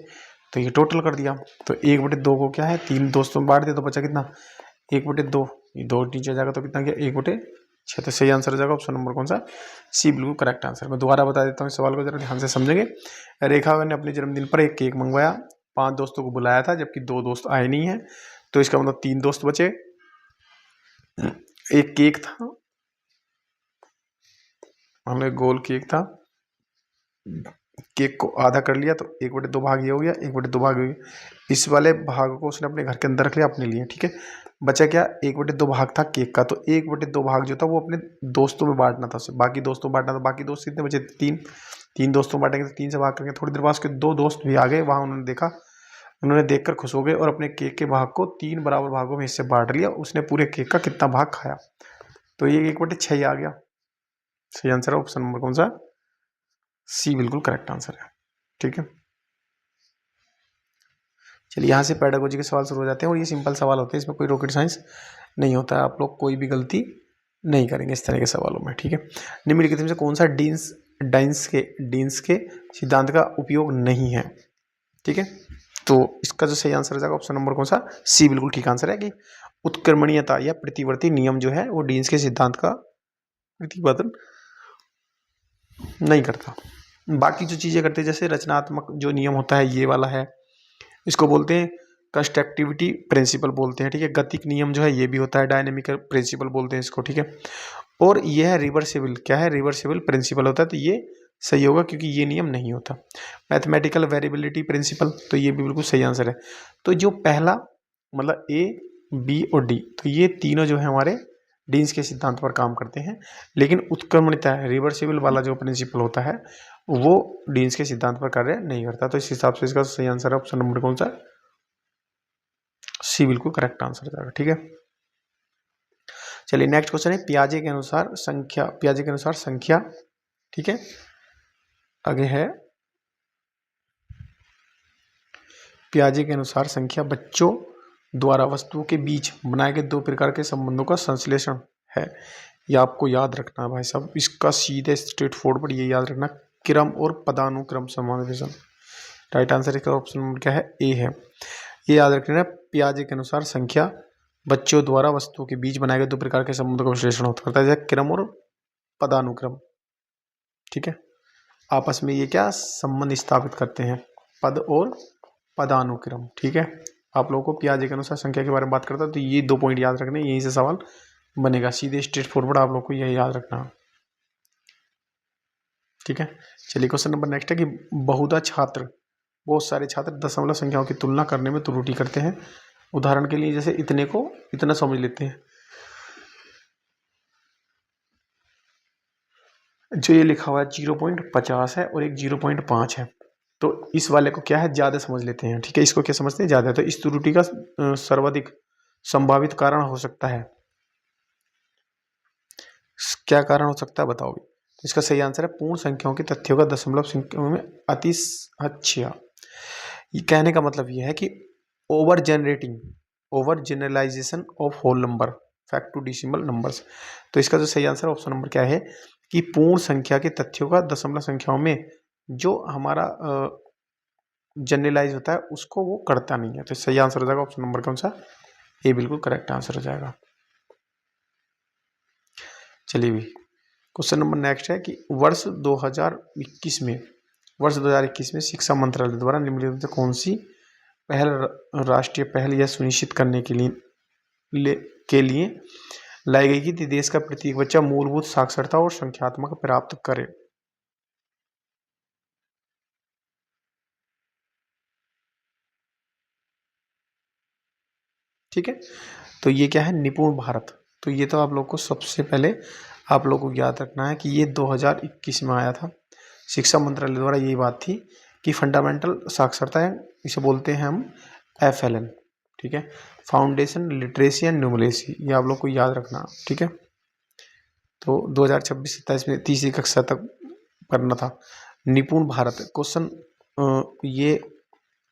तो ये टोटल कर दिया, तो 1/2 को क्या है 3 दोस्तों में बांट दिया, तो बचा कितना 1/2, ये 2 नीचे जाएगा तो कितना गया 1/6, तो सही आंसर हो जाएगा ऑप्शन नंबर कौन सा, सी बिल्कुल करेक्ट आंसर। मैं दोबारा बता देता हूँ इस सवाल को, जरा ध्यान से समझेंगे। रेखा ने अपने जन्मदिन पर एक केक मंगवाया, 5 दोस्तों को बुलाया था, जबकि 2 दोस्त आए नहीं हैं, तो इसका मतलब 3 दोस्त बचे, एक केक था, हमने गोल केक था, केक को आधा कर लिया, तो 1/2 भाग ये हो गया, 1/2 भाग हो गया, इस वाले भाग को उसने अपने घर के अंदर रख लिया अपने लिए, ठीक है। बचा क्या, 1/2 भाग था केक का, तो 1/2 भाग जो था वो अपने दोस्तों में बांटना था उसे, बाकी दोस्तों में बांटना था, बाकी दोस्त कितने बचे, 3 दोस्तों में बांटेंगे तो 3 से भाग करेंगे, थोड़ी देर बाद उसके 2 दोस्त भी आ गए, वहां उन्होंने देखा, उन्होंने देखकर खुश हो गए और अपने केक के भाग को 3 बराबर भागों में हिस्से बांट लिया, उसने पूरे केक का कितना भाग खाया, तो ये 1/6 आ गया, सही आंसर है ऑप्शन नंबर कौन सा, सी बिल्कुल करेक्ट आंसर है, ठीक है। चलिए यहाँ से पेडागोजी के सवाल शुरू हो जाते हैं, और ये सिंपल सवाल होते हैं, इसमें कोई रॉकेट साइंस नहीं होता है, आप लोग कोई भी गलती नहीं करेंगे इस तरह के सवालों में, ठीक है। निम्नलिखित में से कौन सा डीन्स के सिद्धांत का उपयोग नहीं है, ठीक है, तो इसका जो सही आंसर हो जाएगा ऑप्शन नंबर कौन सा, सी बिल्कुल ठीक आंसर है, कि उत्क्रमणीयता या प्रतिवर्ती नियम जो है वो डीन्स के सिद्धांत का प्रतिपादन नहीं करता, बाकी जो चीजें करते हैं, जैसे रचनात्मक जो नियम होता है ये वाला है, इसको बोलते हैं कंस्ट्रक्टिविटी प्रिंसिपल बोलते हैं, ठीक है। गतिक नियम जो है ये भी होता है, डायनेमिक प्रिंसिपल बोलते हैं इसको, ठीक है। और यह है रिवर्सिबल, क्या है, रिवर्सिबल प्रिंसिपल होता है, तो ये सही होगा क्योंकि ये नियम नहीं होता। मैथमेटिकल वेरिएबिलिटी प्रिंसिपल, तो ये भी बिल्कुल सही आंसर है। तो जो पहला मतलब ए, बी और डी, तो ये तीनों जो है हमारे डीन्स के सिद्धांत पर काम करते हैं, लेकिन उत्क्रमणिता रिवर्सिबल वाला जो प्रिंसिपल होता है वो डीन्स के सिद्धांत पर कार्य नहीं करता, तो इस हिसाब से इसका सही आंसर है ऑप्शन नंबर कौन सा, सी बिल्कुल करेक्ट आंसर हो जाएगा, ठीक है। चलिए नेक्स्ट क्वेश्चन है पियाजे के अनुसार संख्या, ठीक है। आगे है पियाजे के अनुसार संख्या बच्चों द्वारा वस्तुओं के बीच बनाए गए 2 प्रकार के संबंधों का संश्लेषण है, ये आपको याद रखना है भाई साहब, इसका सीधे स्ट्रेट फॉरवर्ड पर ये याद रखना, क्रम और पदानुक्रम समावेशन, राइट आंसर इसका ऑप्शन नंबर क्या है, ए है, ये याद रखना। पियाजे के अनुसार संख्या बच्चों द्वारा वस्तुओं के बीच बनाए गए 2 प्रकार के संबंधों का विश्लेषण होता है, जैसे क्रम और पदानुक्रम, ठीक है, आपस में ये क्या संबंध स्थापित करते हैं, पद और पदानुक्रम, ठीक है। आप लोगों को पियाजे के अनुसार संख्या के बारे में बात करता है, तो ये 2 पॉइंट याद रखने, यहीं से सवाल बनेगा, सीधे स्ट्रेट फॉरवर्ड आप लोग को यही याद रखना, ठीक है। चलिए क्वेश्चन नंबर नेक्स्ट है कि बहुधा छात्र, बहुत सारे छात्र दशमलव संख्याओं की तुलना करने में त्रुटि करते हैं, उदाहरण के लिए जैसे इतने को इतना समझ लेते हैं, जो ये लिखा हुआ है 0.50 है और एक 0.5 है, तो इस वाले को क्या है ज्यादा समझ लेते हैं, ठीक है, इसको क्या समझते हैं ज्यादा, तो इस त्रुटि का सर्वाधिक संभावित कारण हो सकता है, क्या कारण हो सकता है बताओ, इसका सही आंसर है पूर्ण संख्याओं के तथ्यों का दशमलव संख्याओं में अतिशय, ये कहने का मतलब ये है कि over generalization of whole number fact to decimal numbers, तो इसका जो सही आंसर ऑप्शन नंबर क्या है कि पूर्ण संख्या के तथ्यों का दशमलव संख्याओं में जो हमारा जनरलाइज होता है उसको वो करता नहीं है, तो सही आंसर हो जाएगा ऑप्शन नंबर कौन सा, ए बिल्कुल करेक्ट आंसर हो जाएगा। चलिए भी क्वेश्चन नंबर नेक्स्ट है कि वर्ष 2021 में शिक्षा मंत्रालय द्वारा निम्नलिखित में से कौन सी पहल राष्ट्रीय पहल यह सुनिश्चित करने के लिए लाई गई कि देश का प्रत्येक बच्चा मूलभूत साक्षरता और संख्यात्मक प्राप्त करे, ठीक है, तो ये क्या है निपुण भारत, तो ये तो आप लोग को सबसे पहले आप लोग को याद रखना है कि ये 2021 में आया था, शिक्षा मंत्रालय द्वारा यही बात थी कि फंडामेंटल साक्षरता है, इसे बोलते हैं हम FLN, ठीक है, फाउंडेशन लिटरेसी एंड न्यूमरेसी, ये आप लोग को याद रखना, ठीक है। तो 2026-27 में तीसरी कक्षा तक करना था। निपुण भारत क्वेश्चन, ये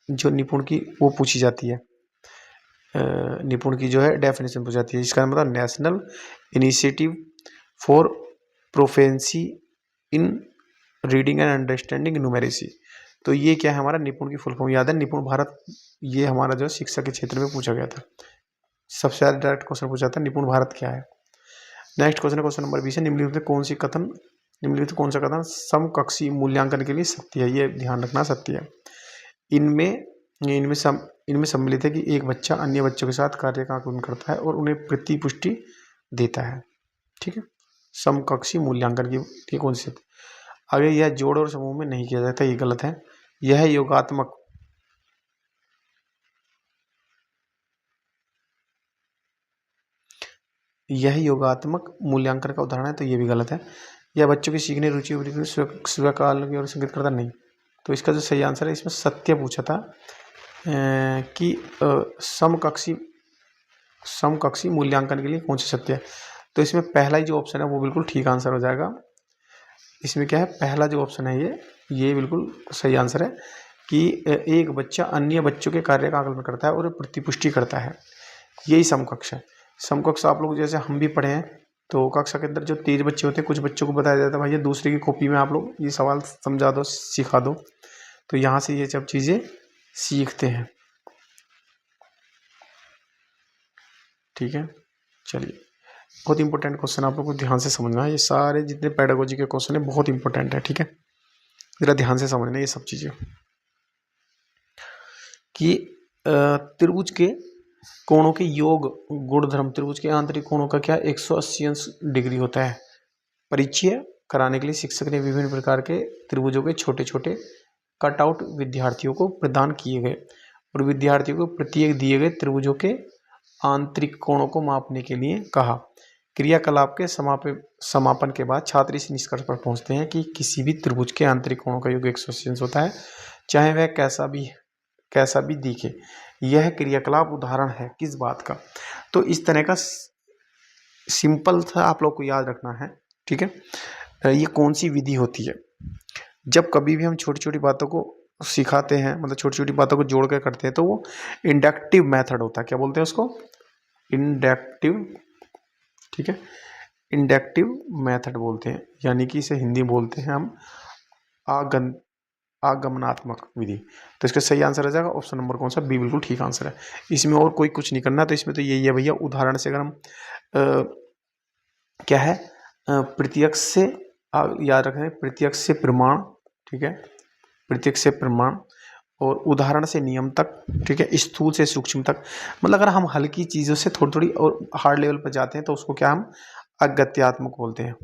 जो निपुण की वो पूछी जाती है, निपुण की जो है डेफिनेशन पूछी जाती है। इसका मतलब national initiative for proficiency in reading and understanding numeracy. तो ये क्या है हमारा, निपुण की फुल फॉर्म याद है, निपुण भारत, ये हमारा जो शिक्षा के क्षेत्र में पूछा गया था, सबसे ज़्यादा डायरेक्ट क्वेश्चन पूछा था निपुण भारत क्या है। नेक्स्ट क्वेश्चन है क्वेश्चन नंबर 20 है, निम्नलिखित में कौन सा कथन समकक्षी मूल्यांकन के लिए सत्य है, ये ध्यान रखना सत्य है। इनमें सम्मिलित है कि एक बच्चा अन्य बच्चों के साथ कार्य का आकलन करता है और उन्हें प्रतिपुष्टि देता है, ठीक है, समकक्षी मूल्यांकन की कौन सी सत्य। आगे, यह जोड़ और समूह में नहीं किया जाता, ये गलत है। यह योगात्मक मूल्यांकन का उदाहरण है, तो ये भी गलत है। यह बच्चों की सीखने रुचि स्वकाल की ओर संकेत करता नहीं, तो इसका जो सही आंसर है, इसमें सत्य पूछा था कि समकक्षी मूल्यांकन के लिए कौन सी सत्य है, तो इसमें पहला ही जो ऑप्शन है वो बिल्कुल ठीक आंसर हो जाएगा। इसमें क्या है, पहला जो ऑप्शन है ये बिल्कुल सही आंसर है कि एक बच्चा अन्य बच्चों के कार्य का आकलन करता है और प्रतिपुष्टि करता है, यही समकक्ष है। समकक्ष आप लोग जैसे हम भी पढ़े हैं, तो कक्षा के अंदर जो 13 बच्चे होते हैं, कुछ बच्चों को बताया जाता है भाई ये दूसरे की कॉपी में आप लोग ये सवाल समझा दो, सिखा दो, तो यहाँ से ये सब चीज़ें सीखते हैं, ठीक है। चलिए, बहुत इंपॉर्टेंट क्वेश्चन आप लोग को ध्यान से समझना है, ये सारे जितने पेडागोजी के क्वेश्चन है बहुत इंपॉर्टेंट है, ठीक है, जरा ध्यान से समझना ये सब चीज़ें। कि त्रिभुज के कोणों के योग गुणधर्म, त्रिभुज के आंतरिक कोणों का क्या 180 डिग्री होता है। परिचय कराने के लिए शिक्षक ने विभिन्न प्रकार के त्रिभुजों के छोटे छोटे कटआउट विद्यार्थियों को प्रदान किए गए और विद्यार्थियों को प्रत्येक दिए गए त्रिभुजों के आंतरिक कोणों को मापने के लिए कहा। क्रियाकलाप के समापन के बाद छात्र इस निष्कर्ष पर पहुंचते हैं कि किसी भी त्रिभुज के आंतरिक कोणों का योग 180 होता है, चाहे वह कैसा भी दिखे। यह क्रियाकलाप उदाहरण है किस बात का, तो इस तरह का सिंपल था, आप लोग को याद रखना है, ठीक है। ये कौन सी विधि होती है, जब कभी भी हम छोटी छोटी बातों को सिखाते हैं, मतलब छोटी छोटी बातों को जोड़ कर करते हैं, तो वो इंडक्टिव मेथड होता है। क्या बोलते हैं उसको, इंडक्टिव, ठीक है, इंडक्टिव मेथड बोलते हैं, यानी कि इसे हिंदी बोलते हैं हम आगमनात्मक विधि। तो इसका सही आंसर आ जाएगा ऑप्शन नंबर कौन सा, बी, बिल्कुल ठीक आंसर है। इसमें और कोई कुछ नहीं करना, तो इसमें तो यही है भैया, उदाहरण से अगर हम क्या है प्रत्यक्ष से याद रखें, प्रत्यक्ष से प्रमाण, ठीक है, प्रत्यक्ष से प्रमाण और उदाहरण से नियम तक, ठीक है, स्थूल से सूक्ष्म तक। मतलब अगर हम हल्की चीज़ों से थोड़ी थोड़ी और हार्ड लेवल पर जाते हैं तो उसको क्या हम अगत्यात्मक बोलते हैं,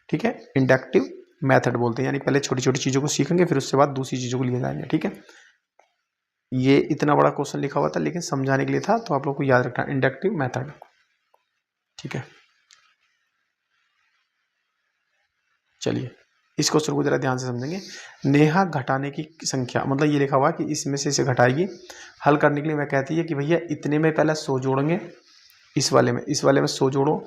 ठीक है, इंडक्टिव मेथड बोलते हैं। यानी पहले छोटी छोटी चीज़ों को सीखेंगे, फिर उसके बाद दूसरी चीज़ों को लिए जाएंगे, ठीक है। ये इतना बड़ा क्वेश्चन लिखा हुआ था लेकिन समझाने के लिए था, तो आप लोग को याद रखना इंडक्टिव मेथड, ठीक है। चलिए, इस क्वेश्चन को जरा ध्यान से समझेंगे। नेहा घटाने की संख्या, मतलब ये लिखा हुआ कि इसमें से इसे घटाएगी। हल करने के लिए मैं कहती है कि भैया इतने में पहले 100 जोड़ेंगे, इस वाले में 100 जोड़ो,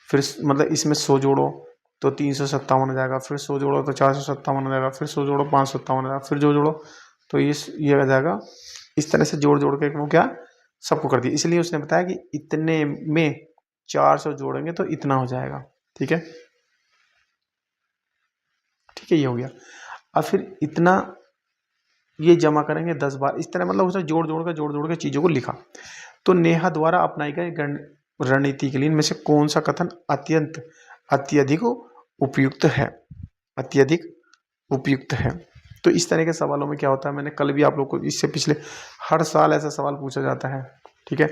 फिर मतलब इसमें 100 जोड़ो तो 357 हो जाएगा, फिर 100 जोड़ो तो 457 हो जाएगा, फिर 100 जोड़ो 557 हो जाएगा, फिर जो जोड़ो तो ये आ जाएगा। इस तरह से जोड़ जोड़ के वो क्या सबको कर दिया, इसलिए उसने बताया कि इतने में 400 जोड़ेंगे तो इतना हो जाएगा, ठीक है, ठीक है, ये हो गया। अब फिर इतना ये जमा करेंगे 10 बार, इस तरह मतलब उसने जोड़ जोड़ के चीज़ों को लिखा। तो नेहा द्वारा अपनाई गई रणनीति के लिए इनमें से कौन सा कथन अत्यधिक उपयुक्त है, अत्यधिक उपयुक्त है। तो इस तरह के सवालों में क्या होता है, मैंने कल भी आप लोग को, इससे पिछले हर साल ऐसा सवाल पूछा जाता है, ठीक है।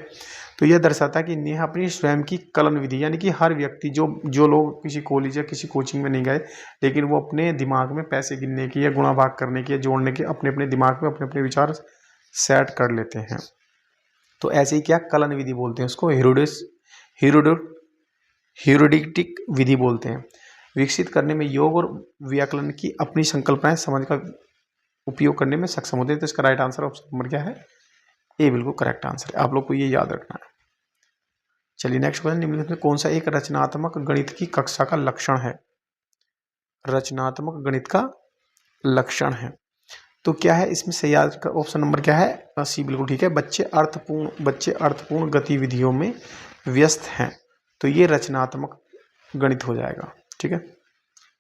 तो यह दर्शाता है कि नेहा अपनी स्वयं की कलन विधि, यानी कि हर व्यक्ति जो लोग किसी कॉलेज या किसी कोचिंग में नहीं गए, लेकिन वो अपने दिमाग में पैसे गिनने की या गुणा भाग करने की या जोड़ने के अपने अपने दिमाग में अपने अपने विचार सेट कर लेते हैं। तो ऐसे ही क्या कलन विधि बोलते हैं उसको, ह्यूरिस्टिक विधि बोलते हैं। विकसित करने में योग और व्याकरण की अपनी संकल्पनाएं समझ का उपयोग करने में सक्षम होते हैं। तो इसका राइट आंसर ऑप्शन नंबर क्या है? ए बिल्कुल करेक्ट आंसर है। आप लोग को ये याद रखना है। चलिए नेक्स्ट क्वेश्चन, निम्नलिखित में कौन सा एक रचनात्मक गणित की कक्षा का लक्षण है? रचनात्मक गणित का लक्षण है तो क्या है इसमें? सही आंसर ऑप्शन नंबर क्या है? सी बिल्कुल ठीक है। बच्चे अर्थपूर्ण गतिविधियों में व्यस्त हैं, तो ये रचनात्मक गणित हो जाएगा। ठीक है,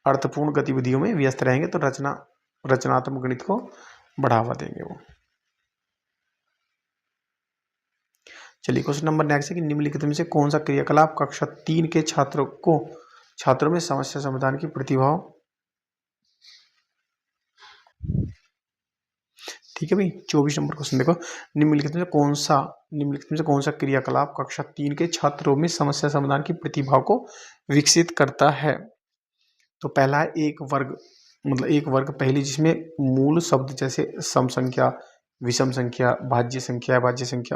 अर्थपूर्ण गतिविधियों में व्यस्त रहेंगे तो रचनात्मक गणित को बढ़ावा देंगे वो। चलिए क्वेश्चन नंबर नेक्स्ट है कि निम्नलिखित में से कौन सा क्रियाकलाप कक्षा 3 के छात्रों में समस्या समाधान की प्रतिभा, ठीक है भाई। 24 नंबर क्वेश्चन देखो, निम्नलिखित में से कौन सा क्रियाकलाप कक्षा 3 के छात्रों में समस्या समाधान की प्रतिभा को विकसित करता है? तो पहला है एक वर्ग, मतलब एक वर्ग पहली, जिसमें मूल शब्द जैसे सम संख्या, विषम संख्या, भाज्य संख्या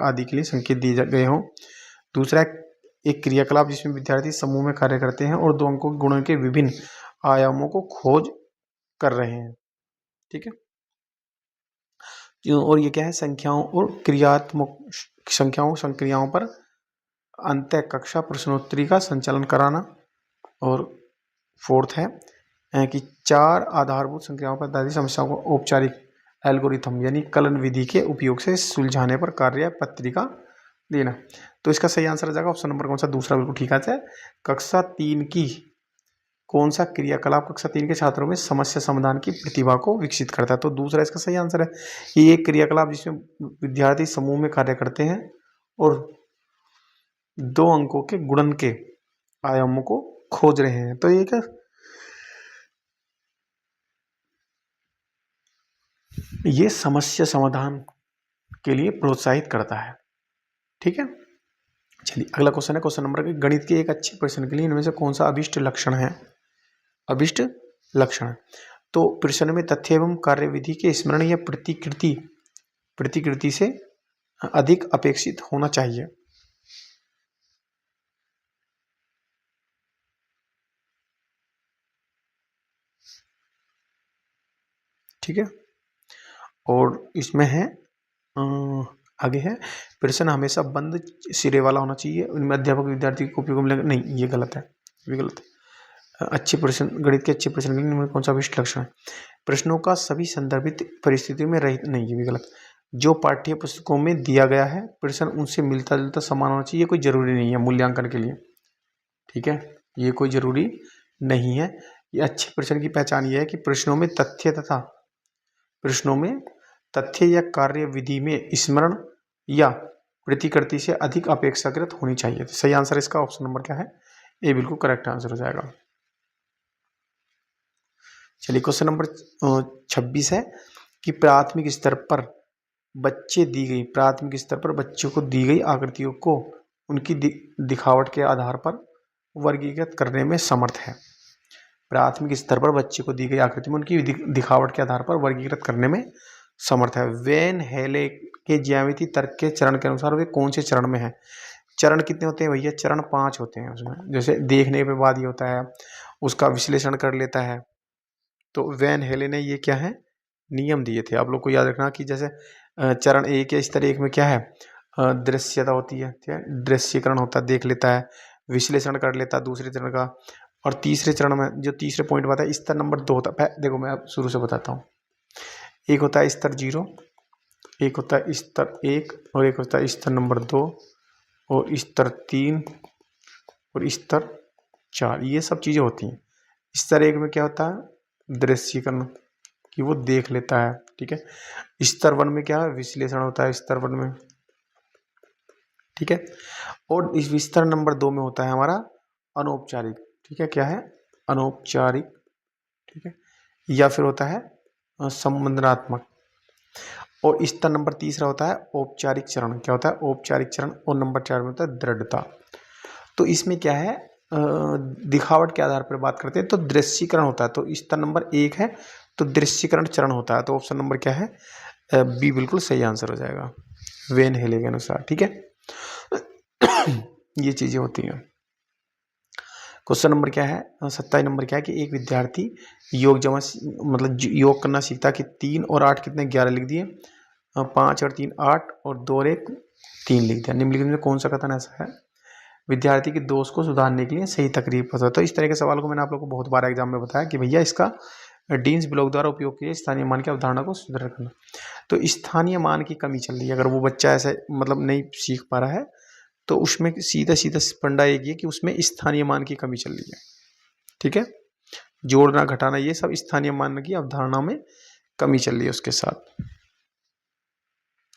आदि के लिए संकेत दिए गए हों। दूसरा है एक क्रियाकलाप जिसमें विद्यार्थी समूह में कार्य करते हैं और 2 अंकों के गुणन के विभिन्न आयामों को खोज कर रहे हैं। ठीक है, और ये क्या है? संख्याओं और संक्रियाओं पर अंतः कक्षा प्रश्नोत्तरी का संचालन कराना। और फोर्थ है कि 4 आधारभूत संख्याओं पर आधारित समस्याओं को औपचारिक एल्गोरिथम यानी कलन विधि के उपयोग से सुलझाने पर कार्य पत्रिका देना। तो इसका सही आंसर आ जाएगा ऑप्शन नंबर कौन सा? दूसरा बिल्कुल ठीक है। कक्षा 3 की कौन सा क्रियाकलाप कक्षा 3 के छात्रों में समस्या समाधान की प्रतिभा को विकसित करता है? तो दूसरा इसका सही आंसर है। ये एक क्रियाकलाप जिसमें विद्यार्थी समूह में कार्य करते हैं और 2 अंकों के गुणन के आयामों को खोज रहे हैं, तो ये क्या? ये समस्या समाधान के लिए प्रोत्साहित करता है। ठीक है, चलिए अगला क्वेश्चन है क्वेश्चन नंबर, गणित के एक अच्छे प्रश्न के लिए इनमें से कौन सा अभिष्ट लक्षण है? अभिष्ट लक्षण, तो प्रश्न में तथ्य एवं कार्यविधि के स्मरण या प्रतिकृति से अधिक अपेक्षित होना चाहिए। ठीक है, और इसमें है आगे है प्रश्न हमेशा बंद सिरे वाला होना चाहिए, उनमें अध्यापक विद्यार्थी को उपयोग मिलेगा, नहीं ये गलत है, ये गलत है। अच्छे प्रश्न, गणित के अच्छे प्रश्न के लिए कौन सा विशिष्ट लक्षण है? प्रश्नों का सभी संदर्भित परिस्थितियों में रहित, नहीं ये भी गलत। जो पाठ्य पुस्तकों में दिया गया है प्रश्न उनसे मिलता जुलता समान होना चाहिए, कोई जरूरी नहीं है मूल्यांकन के लिए। ठीक है, ये कोई जरूरी नहीं है। ये अच्छे प्रश्न की पहचान ये है कि प्रश्नों में तथ्य या कार्य विधि में स्मरण या प्रतिकृति से अधिक अपेक्षाकृत होनी चाहिए। तो सही आंसर इसका ऑप्शन नंबर क्या है? ए बिल्कुल करेक्ट आंसर हो जाएगा। चलिए क्वेश्चन नंबर 26 है कि प्राथमिक स्तर पर बच्चों को दी गई आकृतियों को उनकी दिखावट के आधार पर वर्गीकृत करने में समर्थ है। प्राथमिक स्तर पर बच्चे को दी गई आकृति में उनकी दिखावट के आधार पर वर्गीकृत करने में समर्थ है। वेन हेले के ज्यामिति तर्क के चरण के अनुसार वे कौन से चरण में है? चरण कितने होते हैं भैया? चरण 5 होते हैं उसमें। जैसे देखने के बाद ये होता है, उसका विश्लेषण कर लेता है। तो वैन हेले ने ये क्या है? नियम दिए थे, आप लोग को याद रखना कि जैसे चरण 1 या स्तर 1 में क्या है? दृश्यता होती है, ठीक है, दृश्यकरण होता है, देख लेता है, विश्लेषण कर लेता है दूसरे चरण का। और तीसरे चरण में जो तीसरे पॉइंट आता है स्तर नंबर 2 होता है। देखो मैं शुरू से बताता हूँ। एक होता है स्तर 0, एक होता है स्तर 1 और एक होता है स्तर नंबर 2 और स्तर 3 और स्तर 4, ये सब चीज़ें होती हैं। स्तर 1 में क्या होता है? दृश्यकरण, कि वो देख लेता है। ठीक है, स्तर 1 में क्या है? विश्लेषण होता है स्तर 1 में। ठीक है, और इस स्तर नंबर 2 में होता है हमारा अनौपचारिक। ठीक है, क्या है? अनौपचारिक। ठीक है, या फिर होता है संबंधनात्मक। और स्तर नंबर 3 होता है औपचारिक चरण। क्या होता है? औपचारिक चरण। और नंबर 4 में होता है दृढ़ता। तो इसमें क्या है? दिखावट के आधार पर बात करते हैं तो दृश्यीकरण होता है। तो स्तर नंबर 1 है तो दृश्यीकरण चरण होता है। तो ऑप्शन नंबर क्या है? बी बिल्कुल सही आंसर हो जाएगा वेन हेले के अनुसार। ठीक है, ये चीजें होती हैं। क्वेश्चन नंबर क्या है, 27 नंबर क्या है कि एक विद्यार्थी योग जमा मतलब योग करना सीखता कि 3 और 8 कितने 11 लिख दिए, 5 और 3 8 और 2 और 1 3 लिख दिया। निम्नलिखित में कौन सा कथन ऐसा है? विद्यार्थी के दोष को सुधारने के लिए सही तकरीब पता। तो इस तरह के सवाल को मैंने आप लोग को बहुत बार एग्जाम में बताया कि भैया इसका डीन्स ब्लॉक द्वारा उपयोग किए स्थानीय मान की अवधारणा को सुदृढ़ करना। तो स्थानीय मान की कमी चल रही है, अगर वो बच्चा ऐसे मतलब नहीं सीख पा रहा है तो उसमें सीधा सीधा फंडा एक ही है कि उसमें स्थानीय मान की कमी चल रही है। ठीक है, जोड़ना घटाना ये सब स्थानीय मान की अवधारणा में कमी चल रही है उसके साथ।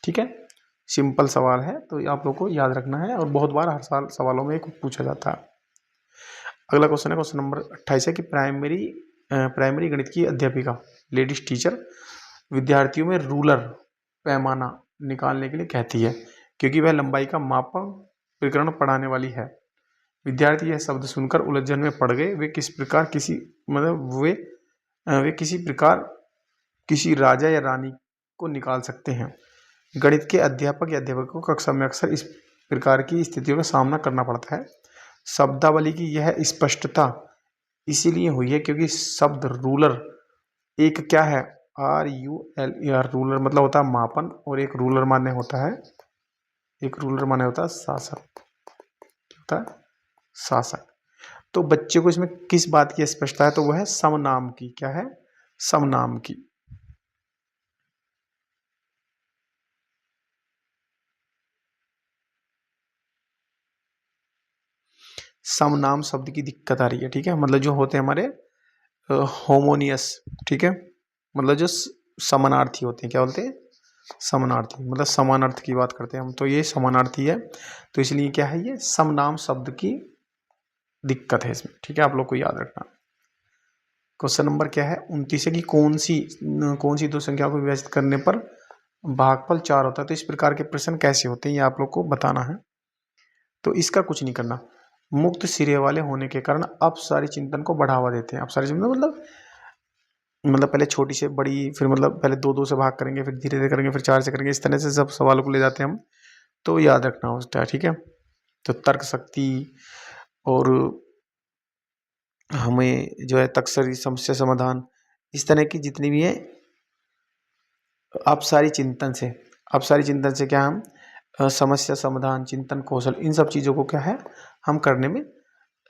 ठीक है, सिंपल सवाल है तो आप लोग को याद रखना है और बहुत बार हर साल सवालों में पूछा जाता है। अगला क्वेश्चन है क्वेश्चन नंबर 28 है कि प्राइमरी गणित की अध्यापिका लेडीज टीचर विद्यार्थियों में रूलर पैमाना निकालने के लिए कहती है क्योंकि वह लंबाई का मापक प्रकरण पढ़ाने वाली है। विद्यार्थी यह शब्द सुनकर उलझन में पड़ गए। वे किस प्रकार किसी राजा या रानी को निकाल सकते हैं। गणित के अध्यापक या अध्यापक को कक्षा में अक्सर इस प्रकार की स्थितियों का सामना करना पड़ता है। शब्दावली की यह स्पष्टता इसीलिए हुई है क्योंकि शब्द रूलर एक क्या है, RULER, रूलर मतलब होता है मापन, और एक रूलर माने होता है शासक, होता है शासक। तो बच्चे को इसमें किस बात की स्पष्टता है, तो वह है समनाम की। क्या है? समनाम की। समनाम शब्द की दिक्कत आ रही है। ठीक है, मतलब जो होते हैं हमारे होमोनियस, ठीक है, मतलब जो समानार्थी होते हैं, क्या बोलते हैं? समानार्थी, मतलब समान अर्थ की बात करते हैं हम, तो ये समानार्थी है, तो इसलिए क्या है, ये समनाम शब्द की दिक्कत है इसमें। ठीक है, आप लोग को याद रखना। क्वेश्चन नंबर क्या है 29 है कि कौन सी दो संख्या को विभाजित करने पर भागफल 4 होता है। तो इस प्रकार के प्रश्न कैसे होते हैं ये आप लोग को बताना है। तो इसका कुछ नहीं करना, मुक्त सिरे वाले होने के कारण अपसारी चिंतन को बढ़ावा देते हैं। अपसारी चिंतन मतलब पहले छोटी से बड़ी, फिर मतलब पहले 2 से भाग करेंगे, फिर धीरे धीरे करेंगे, फिर 4 से करेंगे, इस तरह से सब सवालों को ले जाते हैं हम, तो याद रखना होता है। ठीक है, तो तर्क शक्ति और हमें जो है तकसरी समस्या समाधान, इस तरह की जितनी भी है अपसारी चिंतन से क्या हम समस्या समाधान, चिंतन कौशल, इन सब चीज़ों को क्या है हम करने में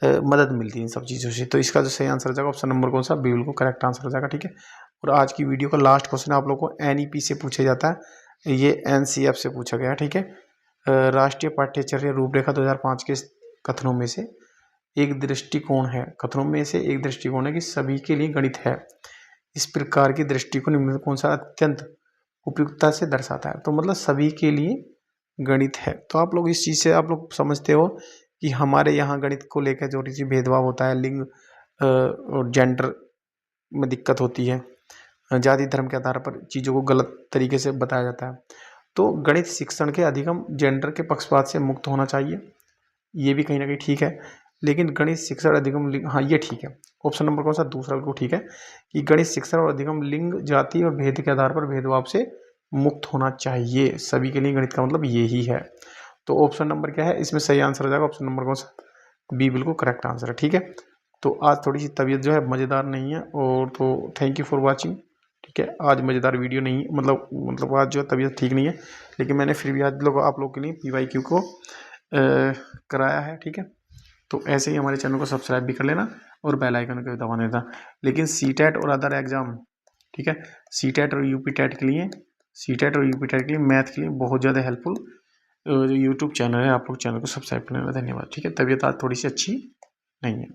मदद मिलती है इन सब चीज़ों से। तो इसका जो सही आंसर हो जाएगा ऑप्शन नंबर कौन सा, बी बिल्कुल करेक्ट आंसर हो जाएगा। ठीक है, और आज की वीडियो का लास्ट क्वेश्चन आप लोग को NEP से पूछा जाता है, ये NCF से पूछा गया। ठीक है, राष्ट्रीय पाठ्यचर्या रूपरेखा 2005 के कथनों में से एक दृष्टिकोण है कि सभी के लिए गणित है। इस प्रकार की दृष्टिकोण निम्न कौन सा अत्यंत उपयुक्तता से दर्शाता है। तो मतलब सभी के लिए गणित है। तो आप लोग इस चीज़ से आप लोग समझते हो कि हमारे यहाँ गणित को लेकर जो सी भेदभाव होता है, लिंग और जेंडर में दिक्कत होती है, जाति धर्म के आधार पर चीज़ों को गलत तरीके से बताया जाता है। तो गणित शिक्षण के अधिगम जेंडर के पक्षपात से मुक्त होना चाहिए, ये भी कहीं ना कहीं ठीक है। लेकिन गणित शिक्षण अधिगम हाँ ये ठीक है, ऑप्शन नंबर कौन सा, दूसरा बिल्कुल ठीक है कि गणित शिक्षण और अधिगम लिंग जाति और भेद के आधार पर भेदभाव से मुक्त होना चाहिए। सभी के लिए गणित का मतलब यही है। तो ऑप्शन नंबर क्या है इसमें सही आंसर हो जाएगा, ऑप्शन नंबर कौन सा, बी बिल्कुल करेक्ट आंसर है। ठीक है, तो आज थोड़ी सी तबीयत जो है मज़ेदार नहीं है, और तो थैंक यू फॉर वाचिंग। ठीक है, आज मज़ेदार वीडियो नहीं, मतलब आज जो तबीयत ठीक नहीं है, लेकिन मैंने फिर भी आज आप लोग के लिए PYQ को कराया है। ठीक है, तो ऐसे ही हमारे चैनल को सब्सक्राइब भी कर लेना और बेल आइकन को दबा देना। लेकिन CTET और अदर एग्जाम, ठीक है, CTET और UPTET के लिए मैथ के लिए बहुत ज़्यादा हेल्पफुल जो यूट्यूब चैनल है, आप लोग चैनल को सब्सक्राइब कर लेना। धन्यवाद। ठीक है, तबीयत आज थोड़ी सी अच्छी नहीं है।